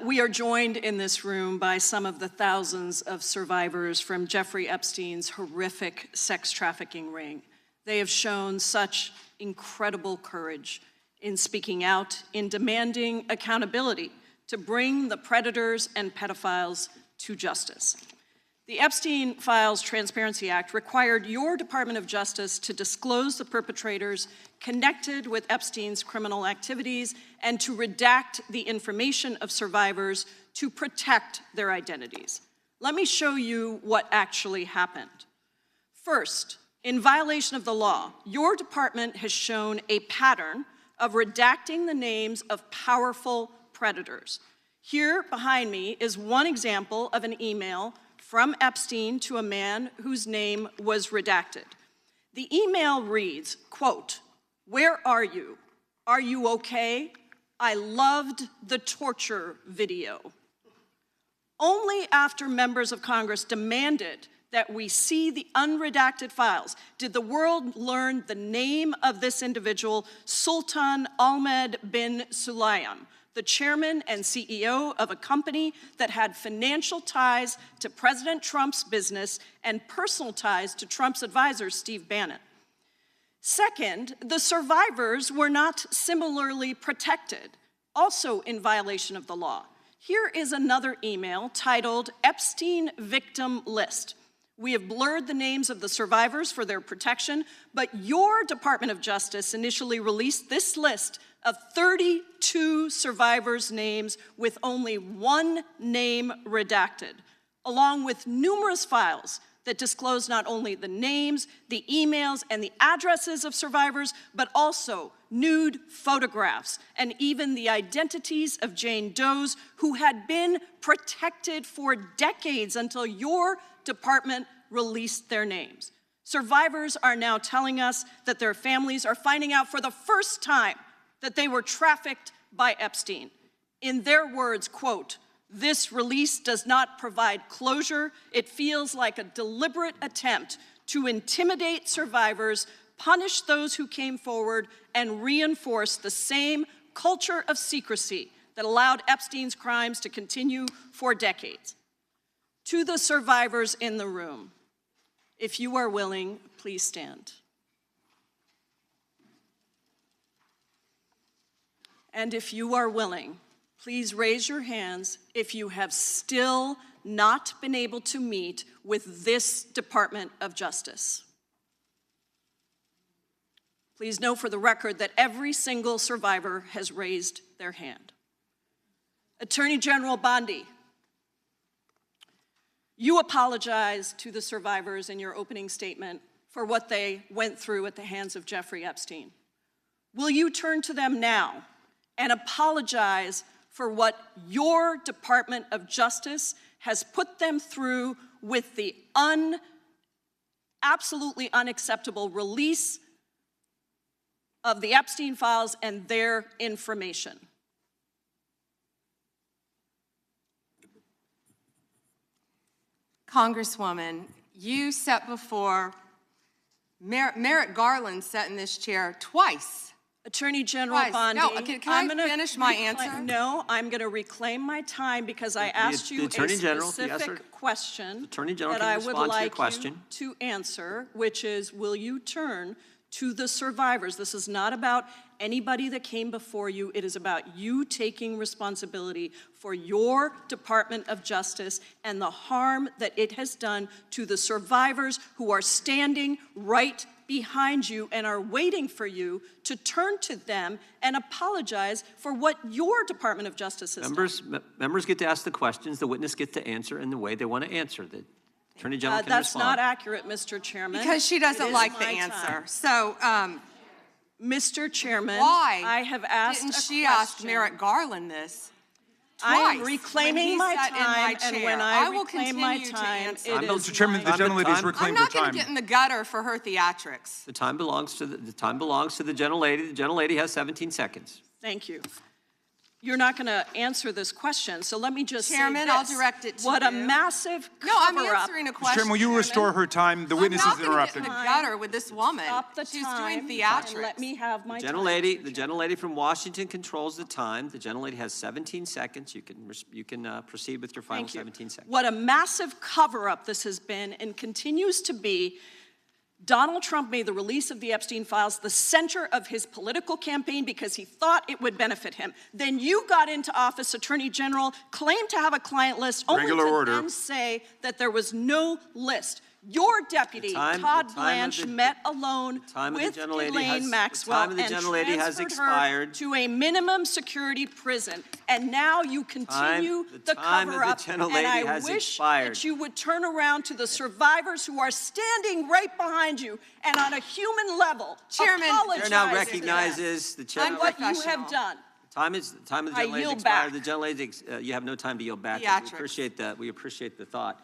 We are joined in this room by some of the thousands of survivors from Jeffrey Epstein's horrific sex trafficking ring. They have shown such incredible courage in speaking out, in demanding accountability to bring the predators and pedophiles to justice. The Epstein Files Transparency Act required your Department of Justice to disclose the perpetrators connected with Epstein's criminal activities and to redact the information of survivors to protect their identities. Let me show you what actually happened. First, in violation of the law, your department has shown a pattern of redacting the names of powerful predators. Here behind me is one example of an email from Epstein to a man whose name was redacted. The email reads, quote, "Where are you? Are you okay? I loved the torture video." Only after members of Congress demanded that we see the unredacted files did the world learn the name of this individual, Sultan Ahmed bin Sulayem, the chairman and CEO of a company that had financial ties to President Trump's business and personal ties to Trump's advisor, Steve Bannon. Second, the survivors were not similarly protected, also in violation of the law. Here is another email titled Epstein Victim List. We have blurred the names of the survivors for their protection, but your Department of Justice initially released this list of 32 survivors' names with only one name redacted, along with numerous files that disclose not only the names, the emails, and the addresses of survivors, but also nude photographs and even the identities of Jane Does who had been protected for decades until your department released their names. Survivors are now telling us that their families are finding out for the first time that they were trafficked by Epstein. In their words, quote, "This release does not provide closure. It feels like a deliberate attempt to intimidate survivors, punish those who came forward, and reinforce the same culture of secrecy that allowed Epstein's crimes to continue for decades." To the survivors in the room, if you are willing, please stand. And if you are willing, please raise your hands if you have still not been able to meet with this Department of Justice. Please know for the record that every single survivor has raised their hand. Attorney General Bondi, you apologized to the survivors in your opening statement for what they went through at the hands of Jeffrey Epstein. Will you turn to them now and apologize for what your Department of Justice has put them through with the absolutely unacceptable release of the Epstein files and their information? Congresswoman, you sat before, Merrick Garland sat in this chair twice. Attorney General Bondi, No, can I finish my answer? No, I'm going to reclaim my time because I asked you a specific question that I would like you to answer, which is, will you turn to the survivors? This is not about anybody that came before you. It is about you taking responsibility for your Department of Justice and the harm that it has done to the survivors who are standing right behind you and are waiting for you to turn to them and apologize for what your Department of Justice has done. Members get to ask the questions, the witness gets to answer in the way they want to answer. The Attorney General can That's respond. not accurate, Mr. Chairman. Because she doesn't like the answer. So, Mr. Chairman, why I have asked didn't a she question. ask Merrick Garland this? I am reclaiming my time, and when I will reclaim my continue to time, answer. it is Mr. Chairman, the gentlelady has reclaimed her I'm not going time. to get in the gutter for her theatrics. The time belongs to the gentlelady. The gentlelady has 17 seconds. Thank you. You're not going to answer this question, so let me just Chairman, say I'll this. direct it to What a you. massive No, I'm cover-up. answering a Mr. question. Chairman, will you restore her time? The witness is I'm not gonna get interrupting. in the gutter with this woman. Stop the She's time doing and theatrics. let me have my The time. gentlelady from Washington controls the time. The gentlelady has 17 seconds. You can proceed with your final Thank you. 17 seconds. What a massive cover-up this has been and continues to be. Donald Trump made the release of the Epstein files the center of his political campaign because he thought it would benefit him. Then you got into office, Attorney General, claimed to have a client list, only Regular to order. then say that there was no list. Your deputy, Todd Blanche, met alone with Ghislaine Maxwell and transferred her to a minimum security prison. And now you continue the cover-up. And I wish that you would turn around to the survivors who are standing right behind you and on a human level Chairman, apologize The chair now to recognizes the chair. them what you have done. The time of the I gentlelady yield expired. back. The gentlelady, you have no time to yield back. Theatrics. We appreciate that. We appreciate the thought.